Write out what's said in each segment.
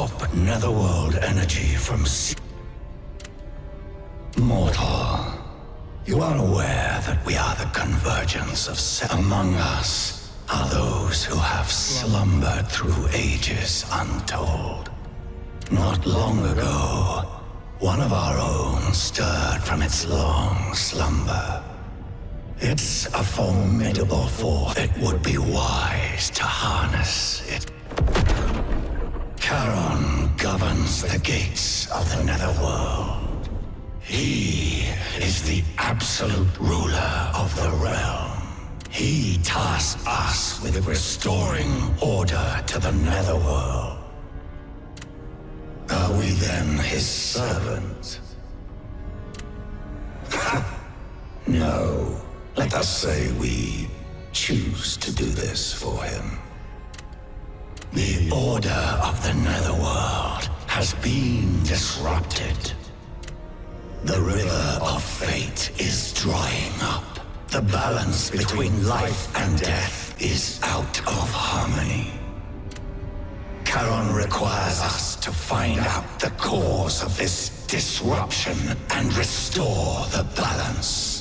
stop netherworld energy from... Mortal, you are aware that we are the convergence of... Among us are those who have slumbered through ages untold. Not long ago, one of our own stirred from its long slumber. It's a formidable force. It would be wise to harness it. Charon governs the gates of the netherworld. He is the absolute ruler of the realm. He tasks us with restoring order to the netherworld. Are we then his servant? No. Let us say we choose to do this for him. The order of the netherworld has been disrupted. The river of fate is drying up. The balance between life and death is out of harmony. Charon requires us to find out the cause of this disruption and restore the balance.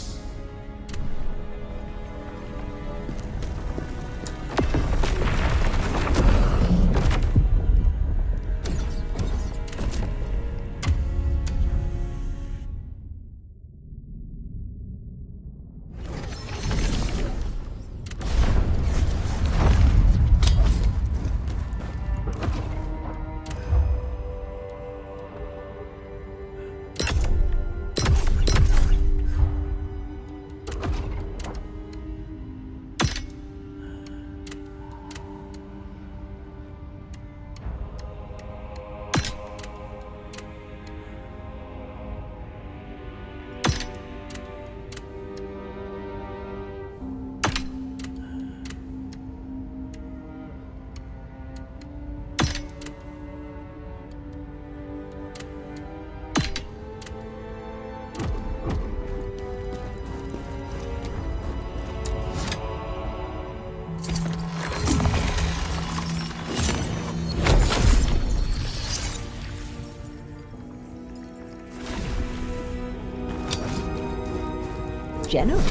General,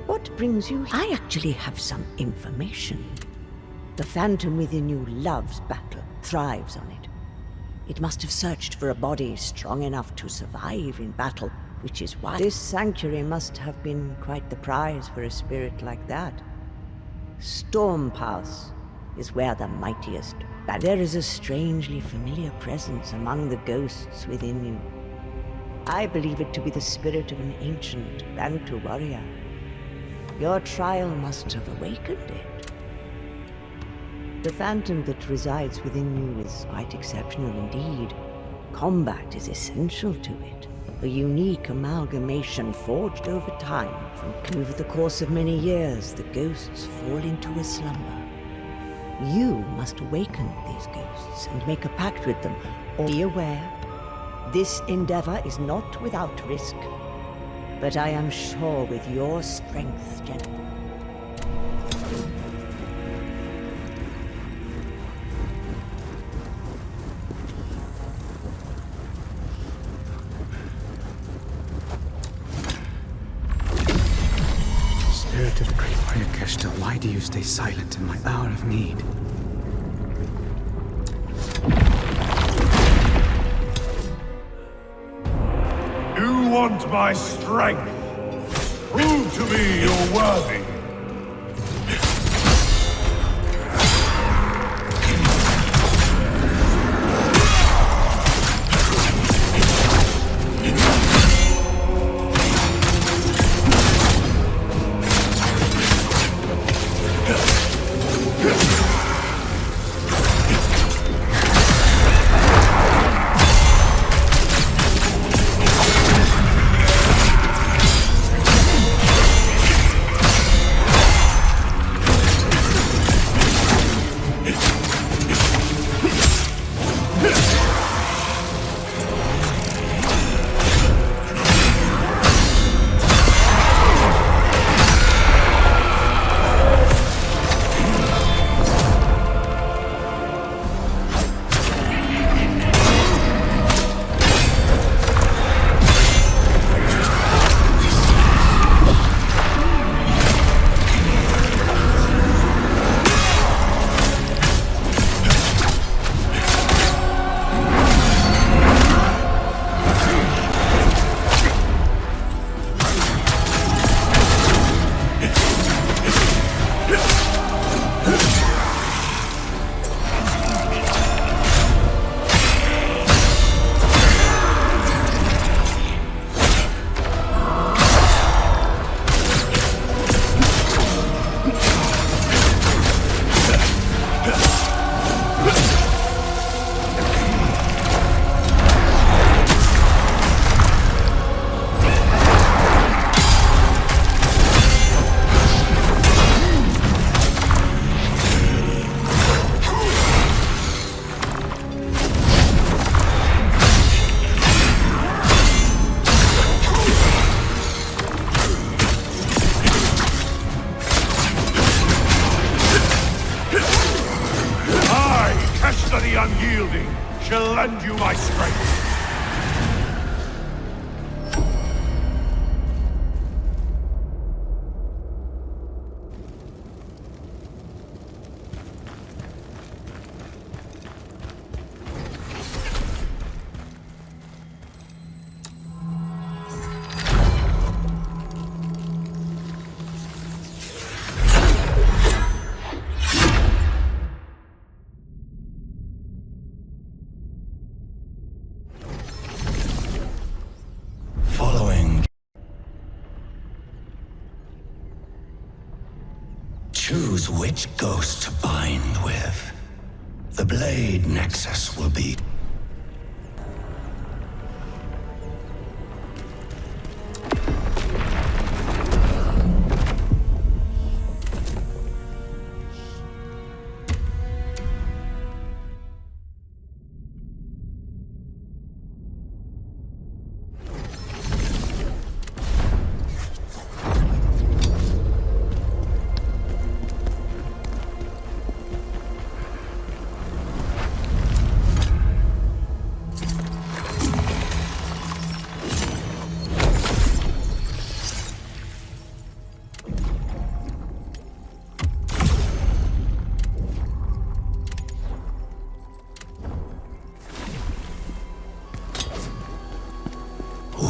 what brings you here? I actually have some information. The phantom within you loves battle, thrives on it. It must have searched for a body strong enough to survive in battle, which is why this sanctuary must have been quite the prize for a spirit like that. Stormpass is where the mightiest battle. There is a strangely familiar presence among the ghosts within you. I believe it to be the spirit of an ancient Bantu warrior. Your trial must have awakened it. The phantom that resides within you is quite exceptional indeed. Combat is essential to it. A unique amalgamation forged over time over the course of many years, the ghosts fall into a slumber. You must awaken these ghosts and make a pact with them, or be aware. This endeavor is not without risk, but I am sure with your strength, General. Spirit of the Great Fire Keshta, why do you stay silent in my hour of need? You want my strength? Prove to me you're worthy. lend you my strength. Choose which ghost to bind with. The blade nexus will be...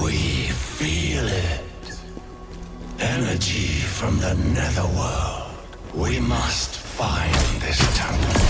We feel it. Energy from the netherworld. We must find this temple.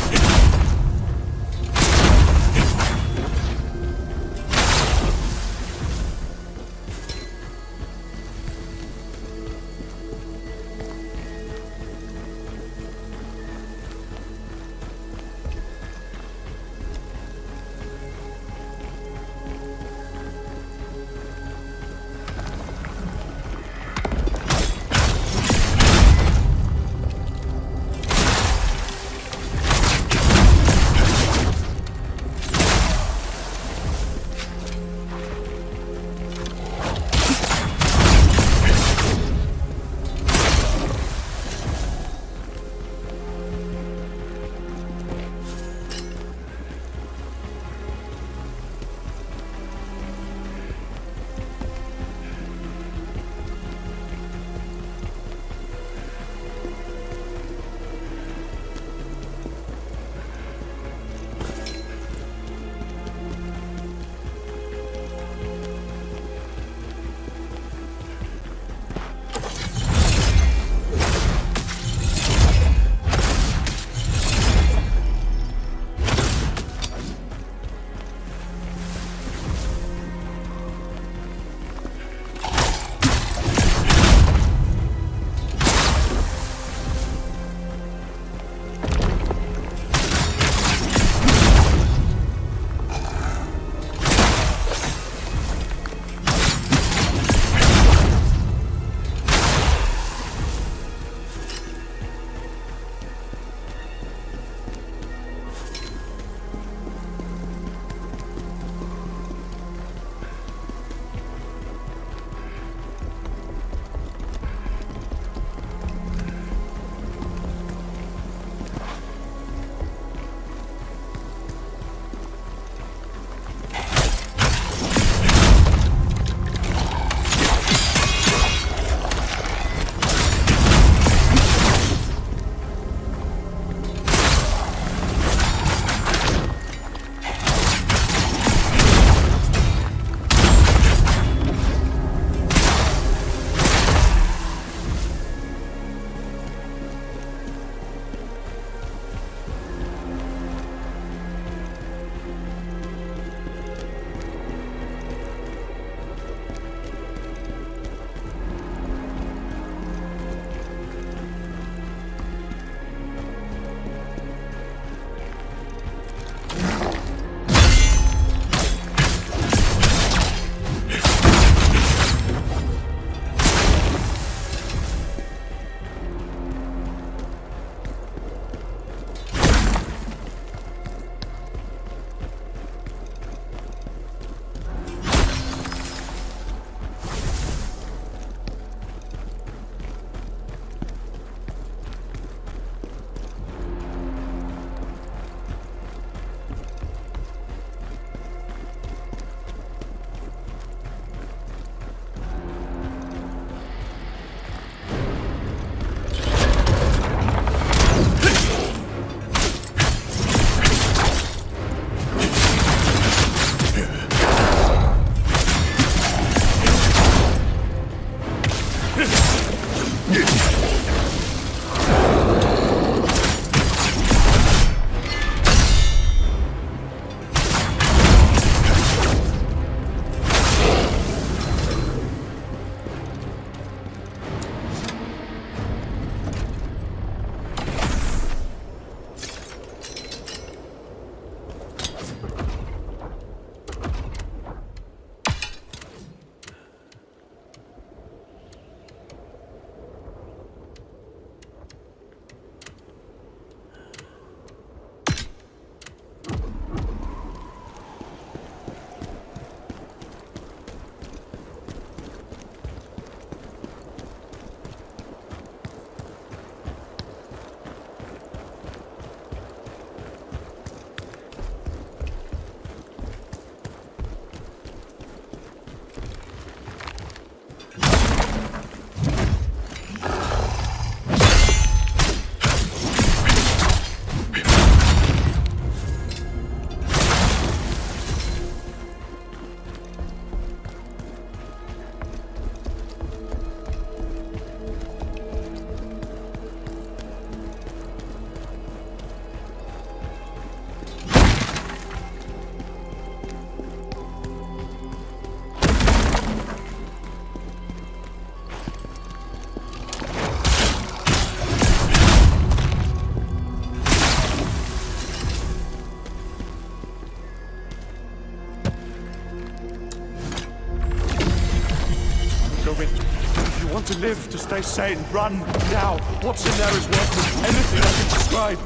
want to live, to stay sane. Run, now. What's in there is worth anything I can describe.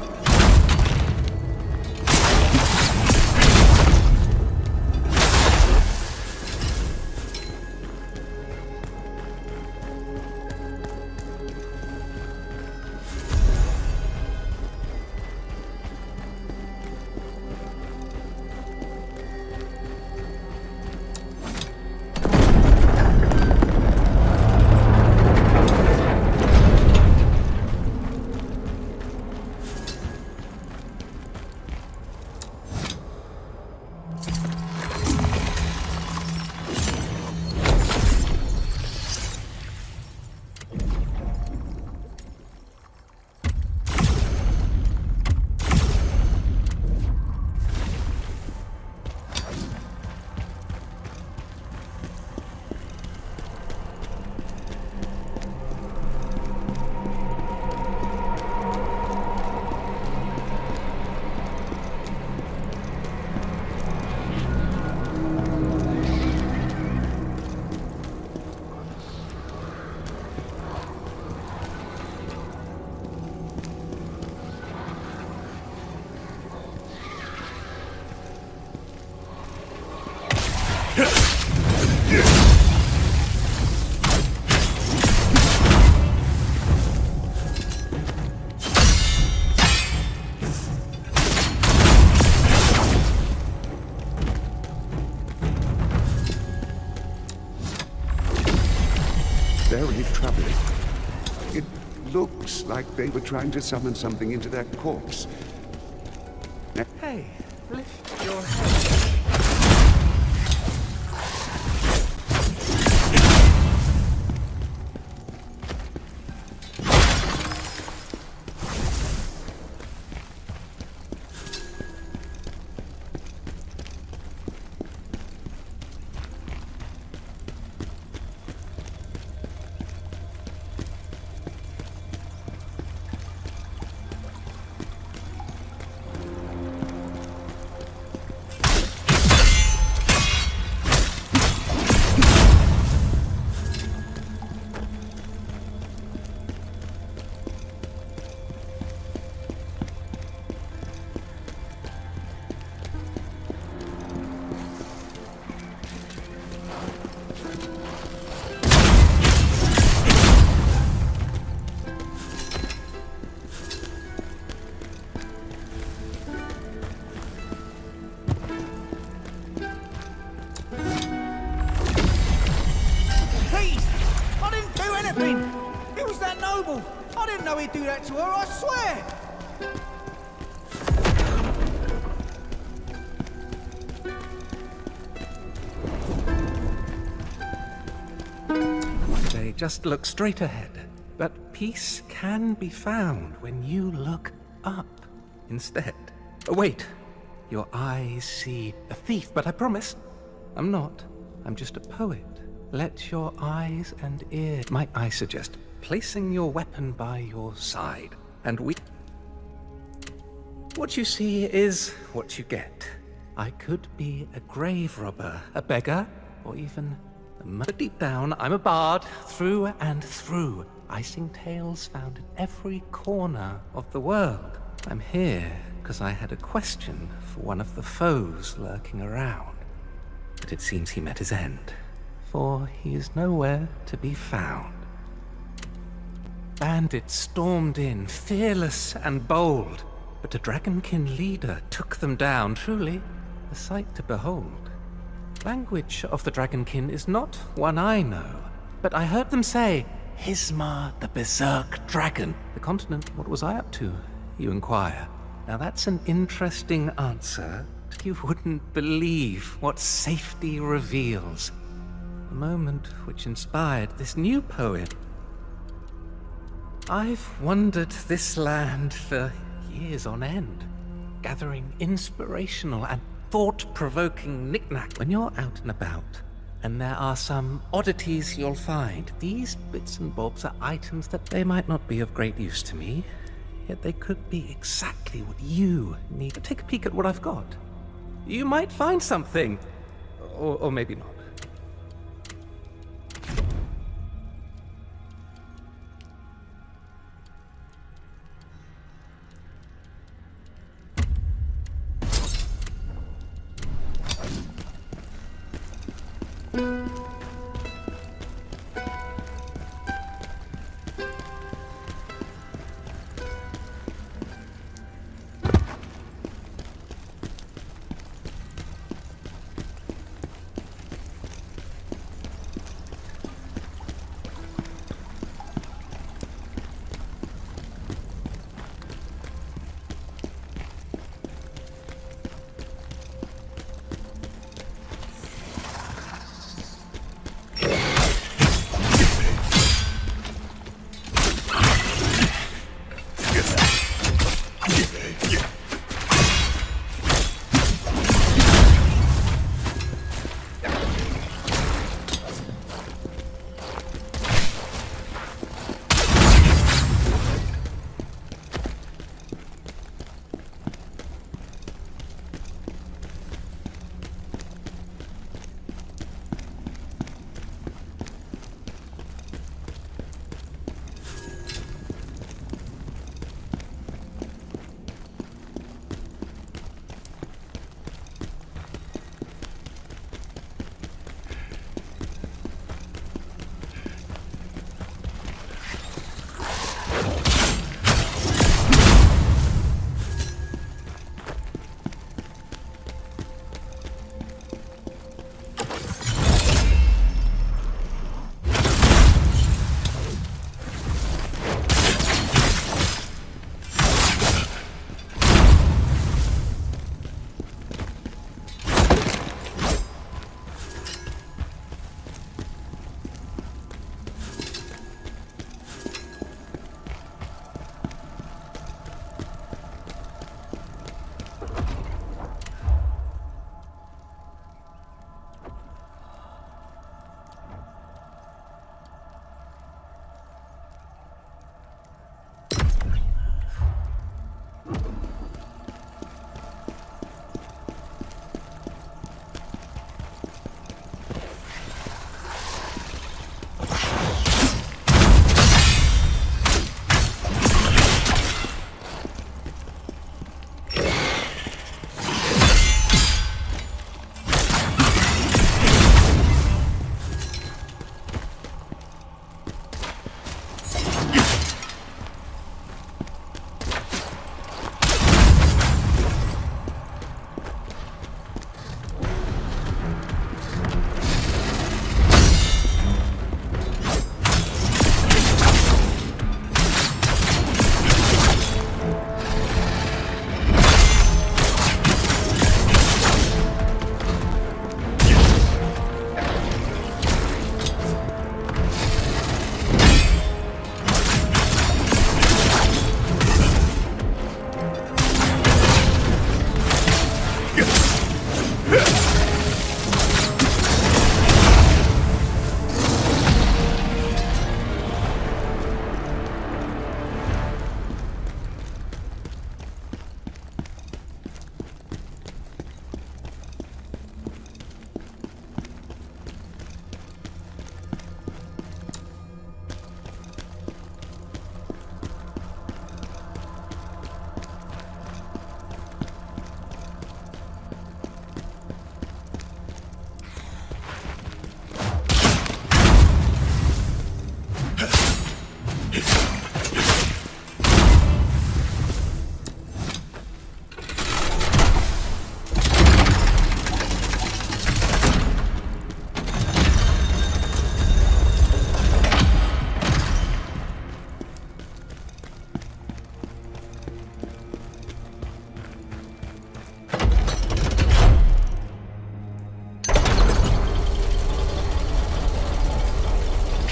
Very troubling. It looks like they were trying to summon something into their corpse. Hey, lift your head. It was that noble! I didn't know he'd do that to her, I swear! They just look straight ahead. But peace can be found when you look up instead. Oh, wait. Your eyes see a thief, but I promise I'm not. I'm just a poet. Let your eyes and ears... Might I suggest placing your weapon by your side, and what you see is what you get. I could be a grave robber, a beggar, or even a mother. Deep down, I'm a bard, through and through. I sing tales found in every corner of the world. I'm here because I had a question for one of the foes lurking around. But it seems he met his end, for he is nowhere to be found. Bandits stormed in, fearless and bold, but a dragonkin leader took them down, truly a sight to behold. Language of the dragonkin is not one I know, but I heard them say, Hismar the Berserker dragon. The continent, what was I up to, you inquire? Now that's an interesting answer. You wouldn't believe what safety reveals. The moment which inspired this new poem. I've wandered this land for years on end, gathering inspirational and thought-provoking knickknack. When you're out and about, and there are some oddities you'll find, these bits and bobs are items that they might not be of great use to me, yet they could be exactly what you need. Take a peek at what I've got. You might find something, or maybe not.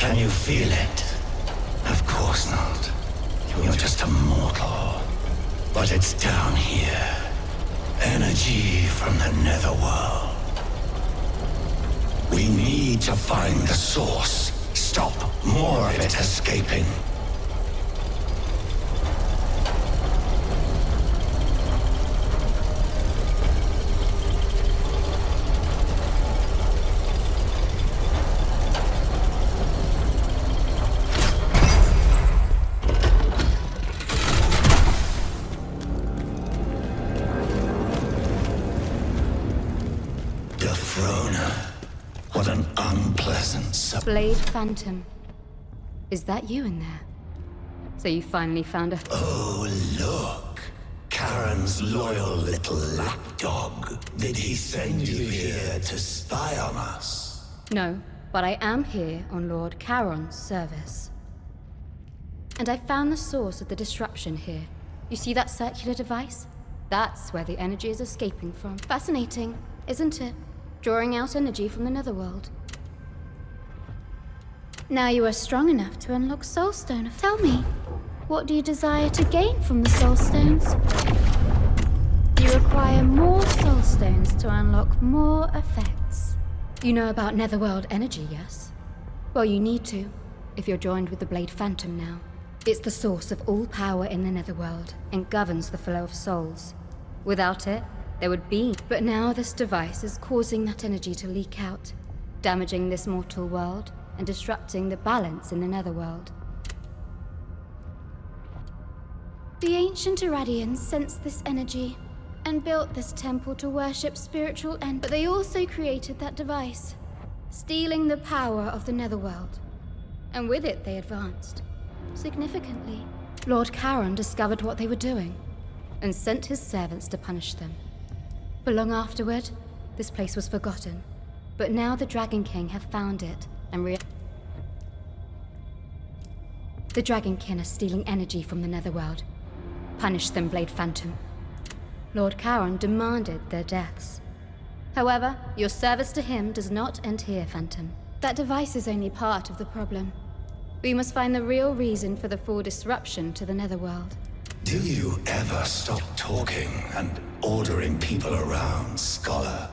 Can you feel it? Of course not. You're just a mortal. But it's down here. Energy from the netherworld. We need to find the source. Stop more of it escaping. What an unpleasant Blade Phantom. Is that you in there? So you finally found a... Oh, look. Karen's loyal little lapdog. Did he send you here to spy on us? No, but I am here on Lord Charon's service. And I found the source of the disruption here. You see that circular device? That's where the energy is escaping from. Fascinating, isn't it? Drawing out energy from the netherworld. Now you are strong enough to unlock Soulstone. Tell me, what do you desire to gain from the Soulstones? You require more Soulstones to unlock more effects. You know about netherworld energy, yes? Well, you need to, if you're joined with the Blade Phantom now. It's the source of all power in the netherworld, and governs the flow of souls. Without it, there would be... But now this device is causing that energy to leak out, damaging this mortal world, and disrupting the balance in the netherworld. The ancient Irradians sensed this energy, and built this temple to worship spiritual end. But they also created that device, stealing the power of the netherworld. And with it they advanced. Significantly. Lord Charon discovered what they were doing, and sent his servants to punish them. But long afterward, this place was forgotten. But now the Dragon King have found it, and the Dragon King are stealing energy from the netherworld. Punish them, Blade Phantom. Lord Charon demanded their deaths. However, your service to him does not end here, Phantom. That device is only part of the problem. We must find the real reason for the full disruption to the netherworld. Do you ever stop talking and ordering people around, Scholar?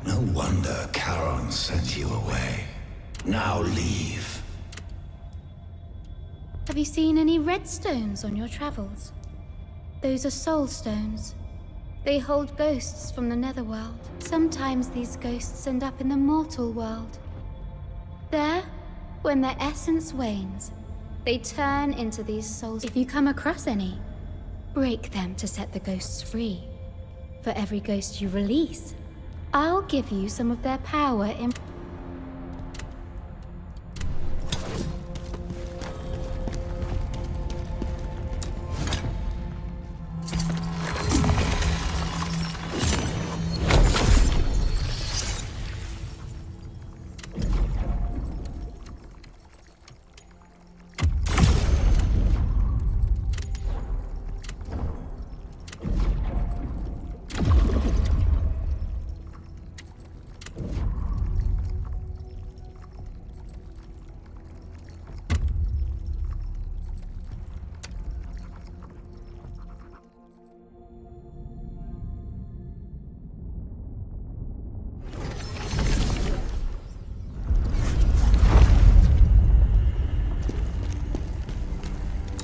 No wonder Charon sent you away. Now leave. Have you seen any red stones on your travels? Those are soul stones. They hold ghosts from the netherworld. Sometimes these ghosts end up in the mortal world. There, when their essence wanes, they turn into these souls. If you come across any, break them to set the ghosts free. For every ghost you release, I'll give you some of their power in...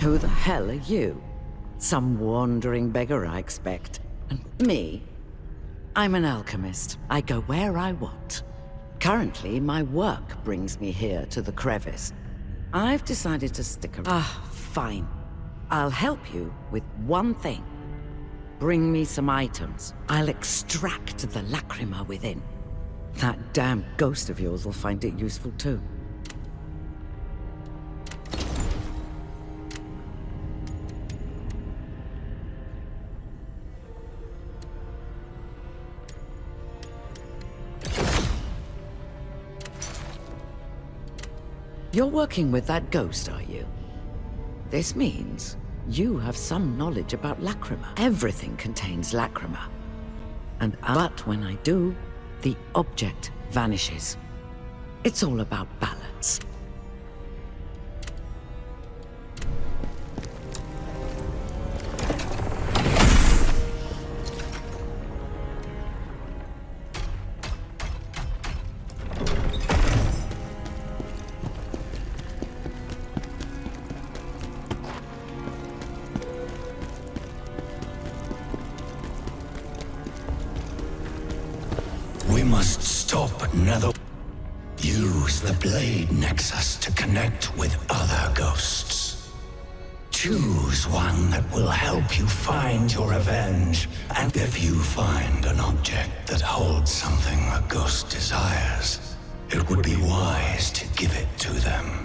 Who the hell are you? Some wandering beggar, I expect. And me? I'm an alchemist. I go where I want. Currently, my work brings me here to the crevice. I've decided to stick around. Ah, fine. I'll help you with one thing. Bring me some items. I'll extract the lacrima within. That damn ghost of yours will find it useful too. You're working with that ghost, are you? This means you have some knowledge about lacrima. Everything contains lacrima. But when I do, the object vanishes. It's all about balance. We must stop Nether. Use the Blade Nexus to connect with other ghosts. Choose one that will help you find your revenge, and if you find an object that holds something a ghost desires, it would be wise to give it to them.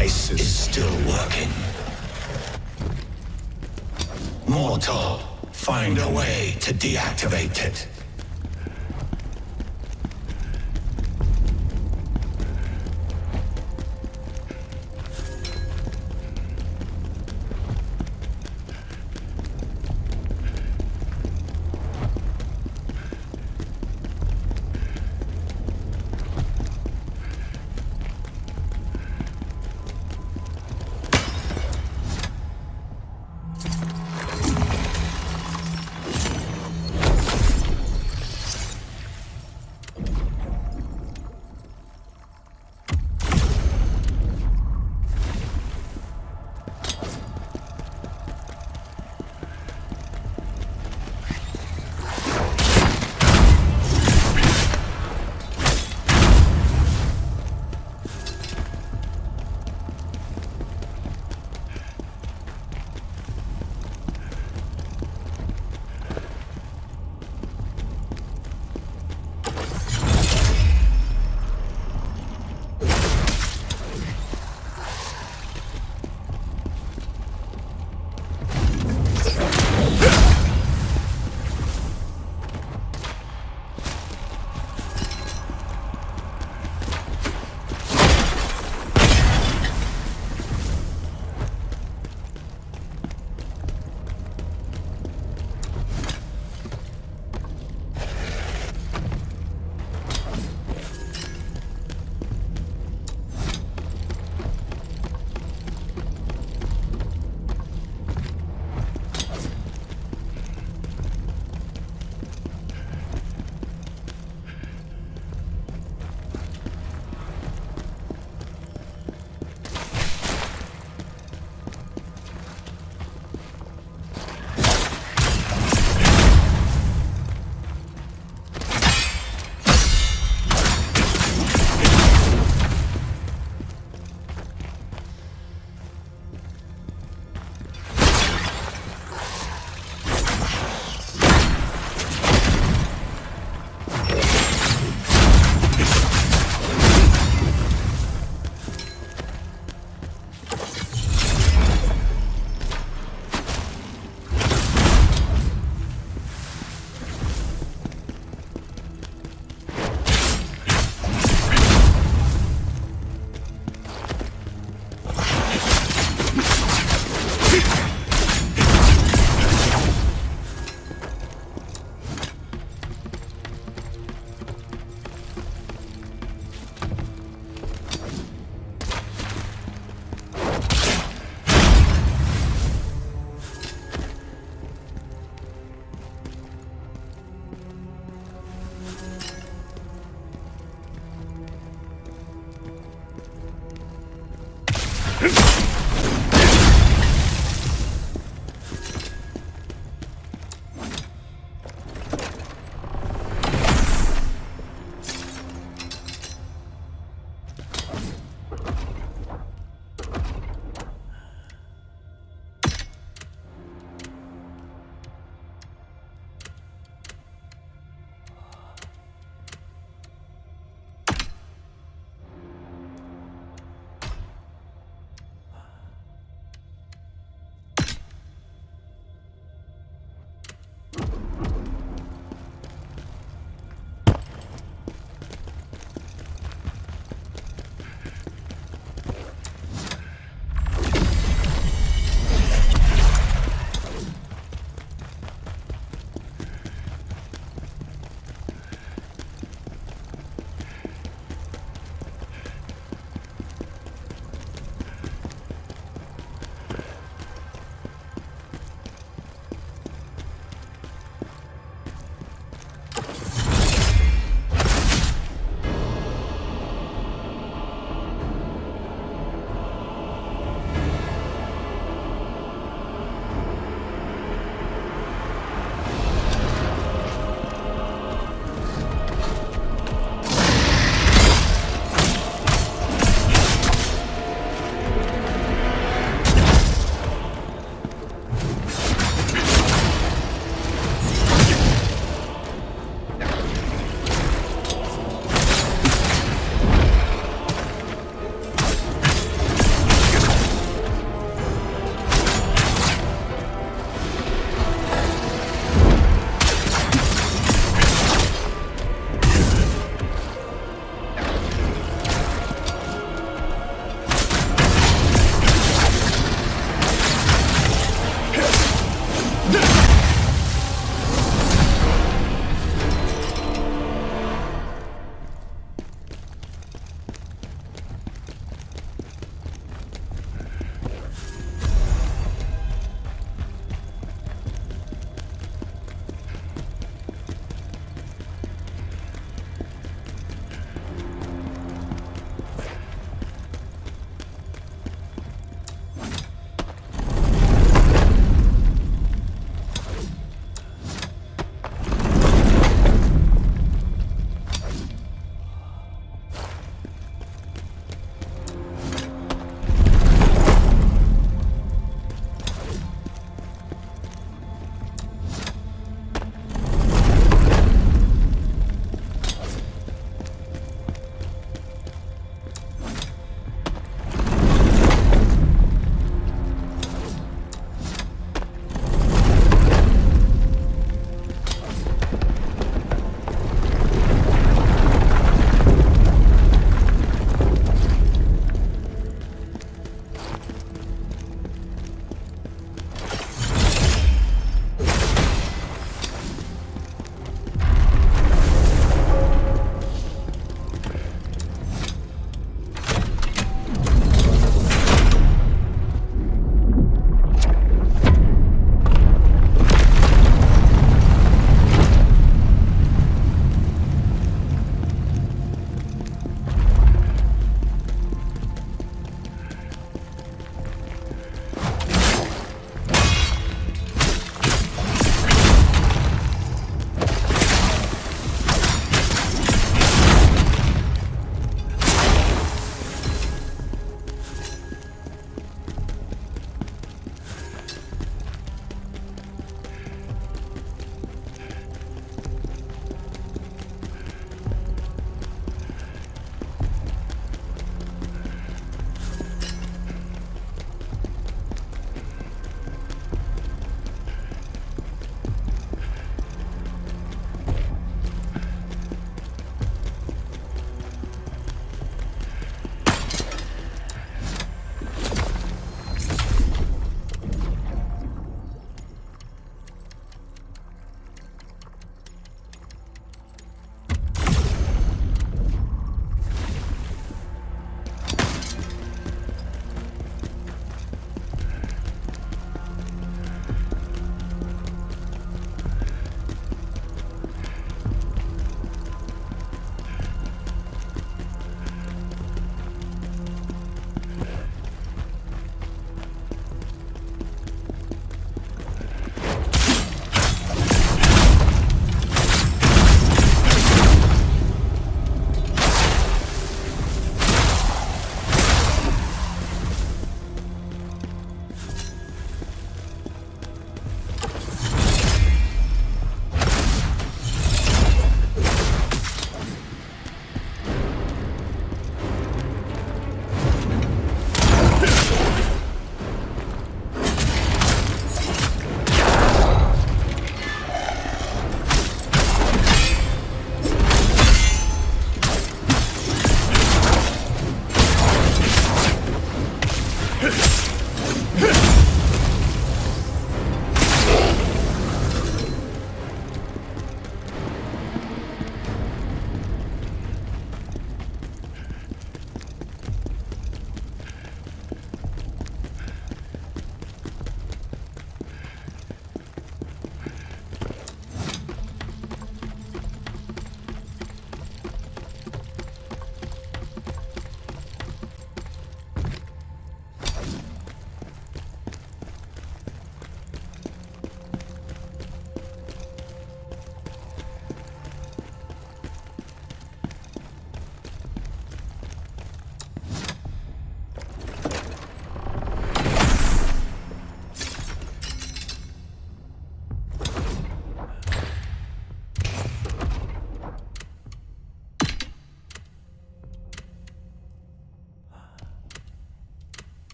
device is still working. Mortal, find a way to deactivate it.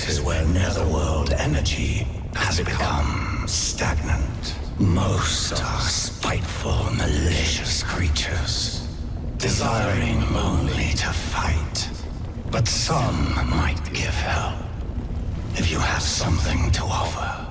places where netherworld energy has become stagnant. Most are spiteful, malicious creatures, desiring only to fight. But some might give help, if you have something to offer.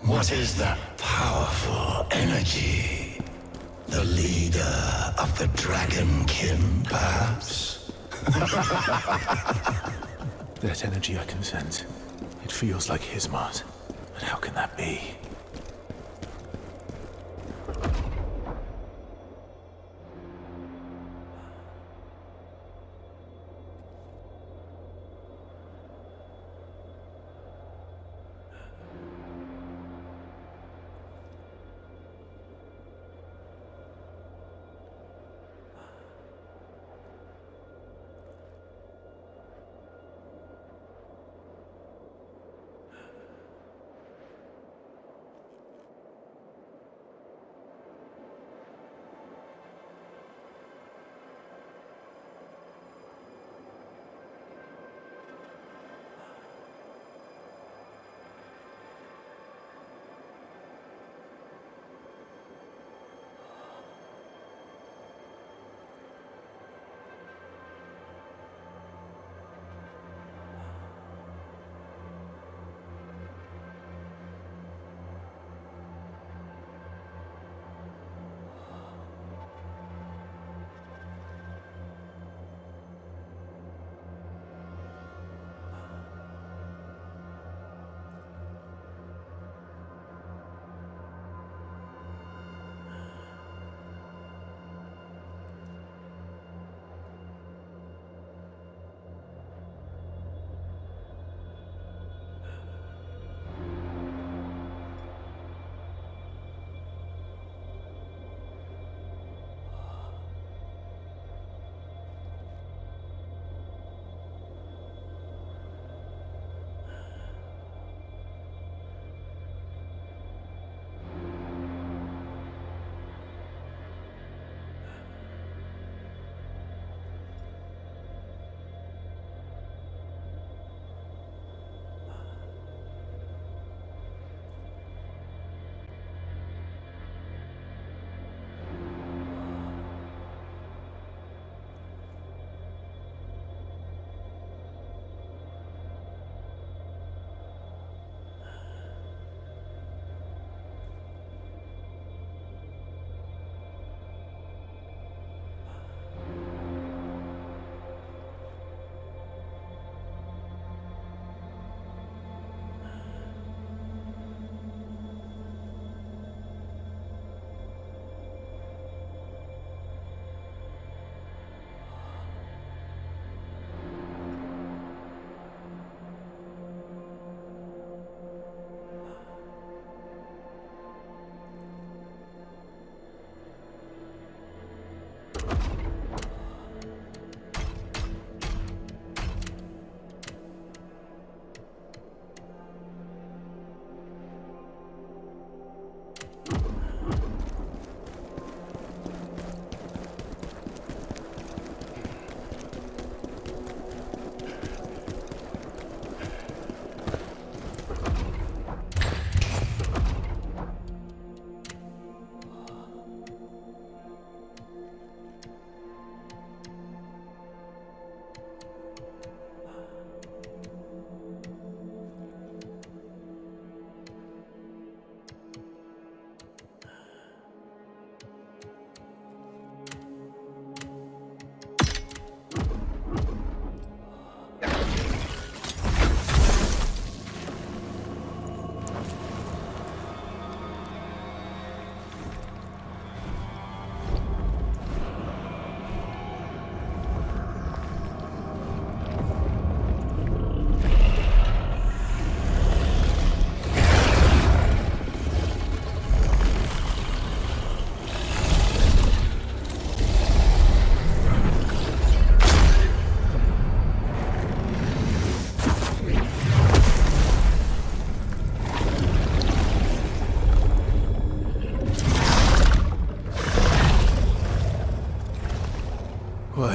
What is that powerful energy? The leader of the Dragonkin, perhaps? That energy I can sense. It feels like his Mars. But how can that be?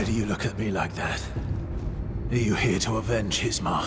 Why do you look at me like that? Are you here to avenge Hismar?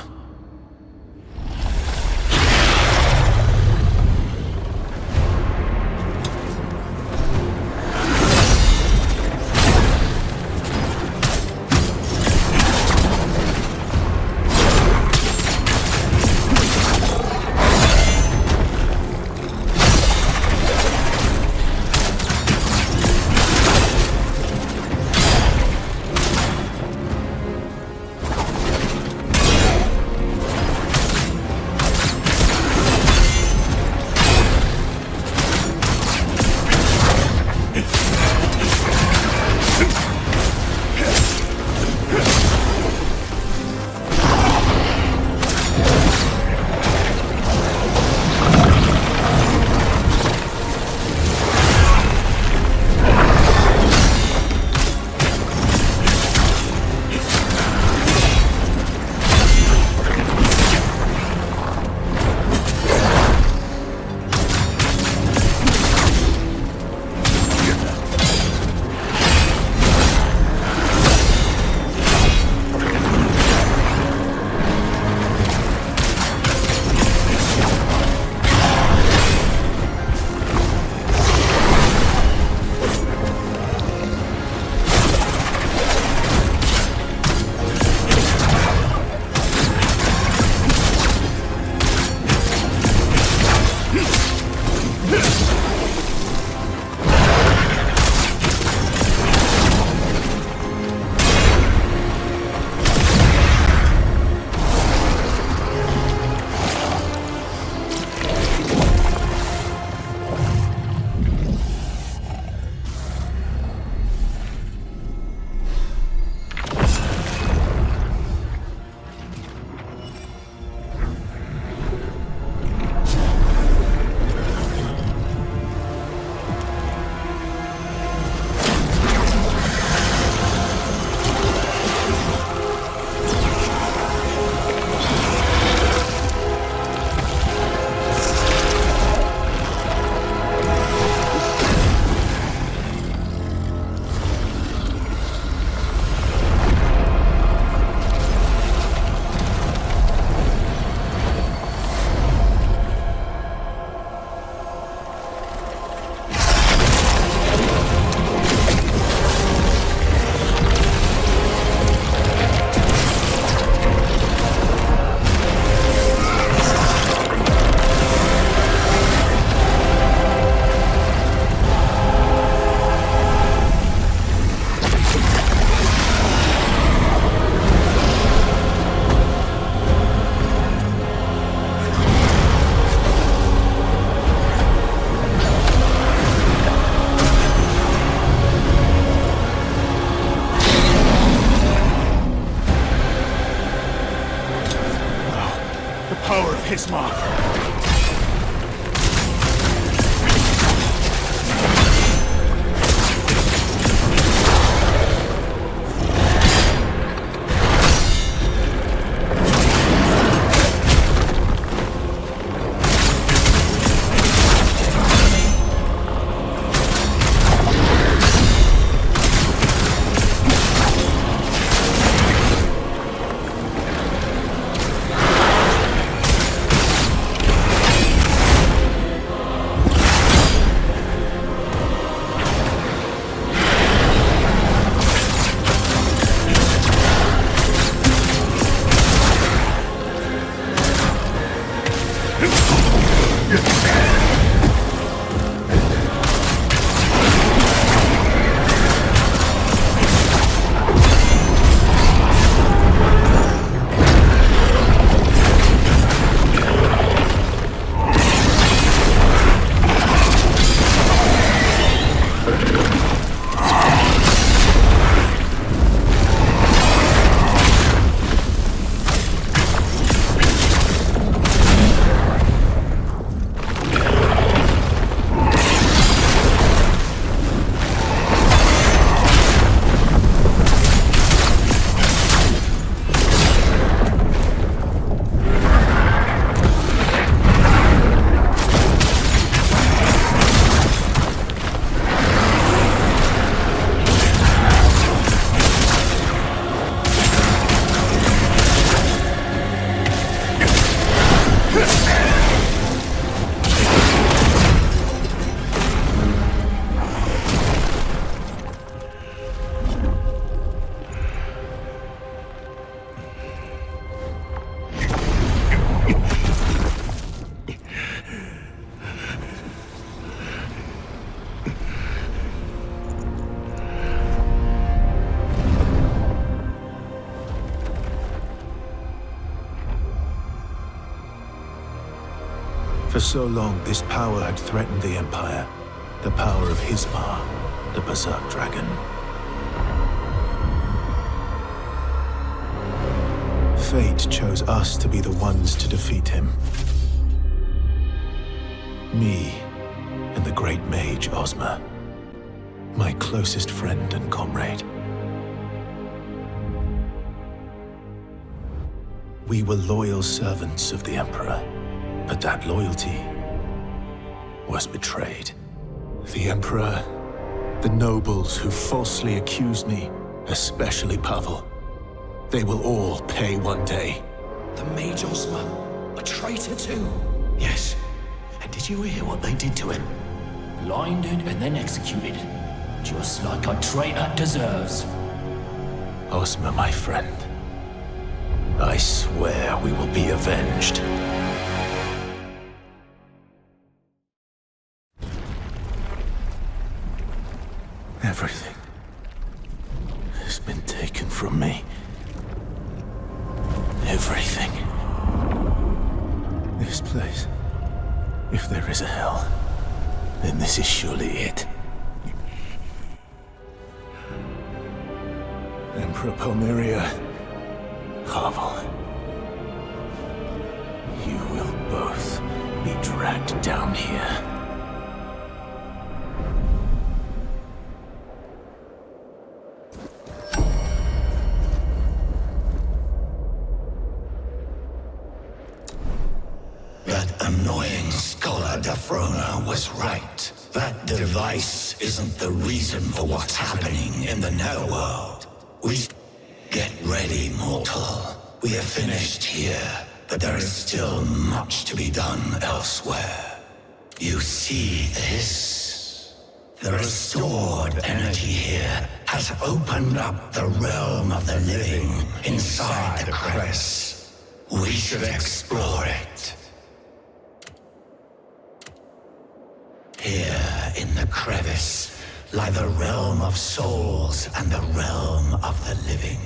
Hismar! For so long, this power had threatened the Empire. The power of Hismar, the Berserk dragon. Fate chose us to be the ones to defeat him. Me and the great mage Ozma. My closest friend and comrade. We were loyal servants of the Emperor, but that loyalty was betrayed. The Emperor, the nobles who falsely accused me, especially Pavel, they will all pay one day. The Mage Ozma, a traitor too? Yes. And did you hear what they did to him? Blinded and then executed. Just like a traitor deserves. Ozma, my friend, I swear we will be avenged. Everything has been taken from me. Everything. This place, if there is a hell, then this is surely it. Emperor Palmyria, Pavel, you will both be dragged down here. That annoying scholar Defrona was right. That device isn't the reason for what's happening in the netherworld. Get ready, mortal. We have finished here, but there is still much to be done elsewhere. You see this? The restored energy here has opened up the realm of the living inside the crevice. We should explore it. Here in the crevice lie the realm of souls and the realm of the living.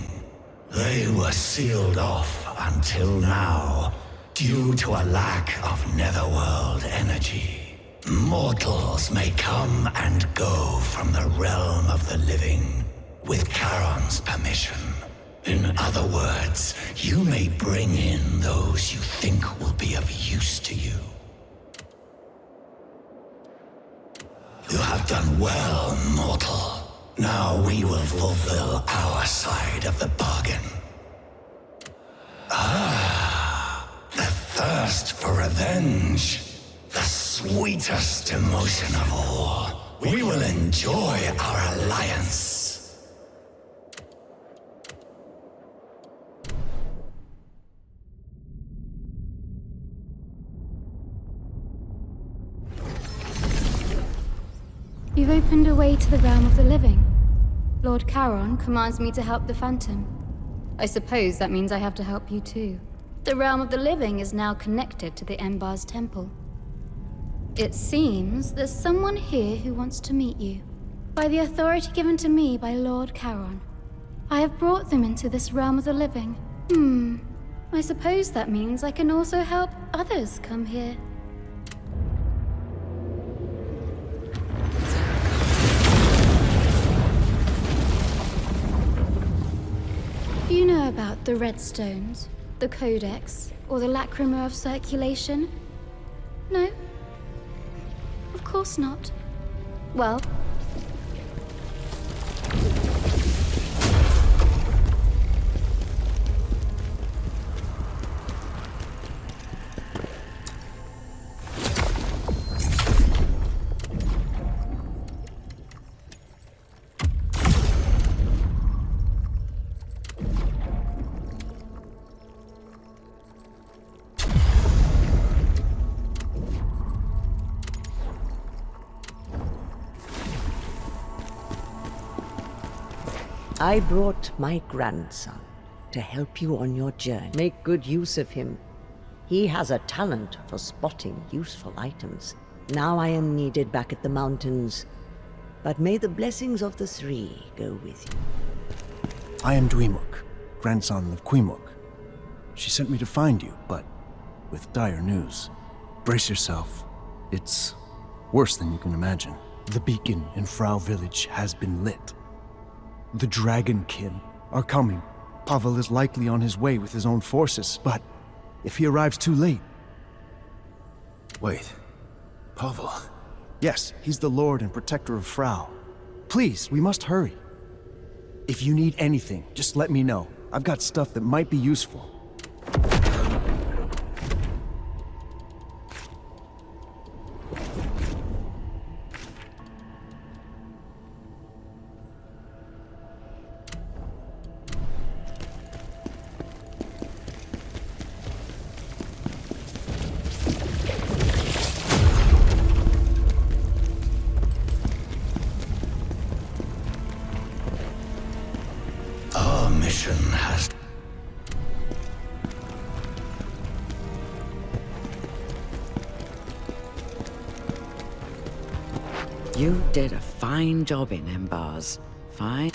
They were sealed off until now, due to a lack of netherworld energy. Mortals may come and go from the realm of the living, with Charon's permission. In other words, you may bring in those you think will be of use to you. You have done well, mortal. Now we will fulfill our side of the bargain. The thirst for revenge. The sweetest emotion of all. We will enjoy our alliance. You've opened a way to the realm of the living. Lord Charon commands me to help the Phantom. I suppose that means I have to help you too. The realm of the living is now connected to the Embar's temple. It seems there's someone here who wants to meet you. By the authority given to me by Lord Charon, I have brought them into this realm of the living. I suppose that means I can also help others come here. Do you know about the Redstones, the Codex, or the Lacrima of Circulation? No? Of course not. Well... I brought my grandson to help you on your journey. Make good use of him. He has a talent for spotting useful items. Now I am needed back at the mountains, but may the blessings of the three go with you. I am Dweemuk, grandson of Queemuk. She sent me to find you, but with dire news. Brace yourself. It's worse than you can imagine. The beacon in Frau Village has been lit. The Dragonkin are coming. Pavel is likely on his way with his own forces, but if he arrives too late... Wait. Pavel? Yes, he's the lord and protector of Frau. Please, we must hurry. If you need anything, just let me know. I've got stuff that might be useful. Has You did a fine job in Embars. Fine.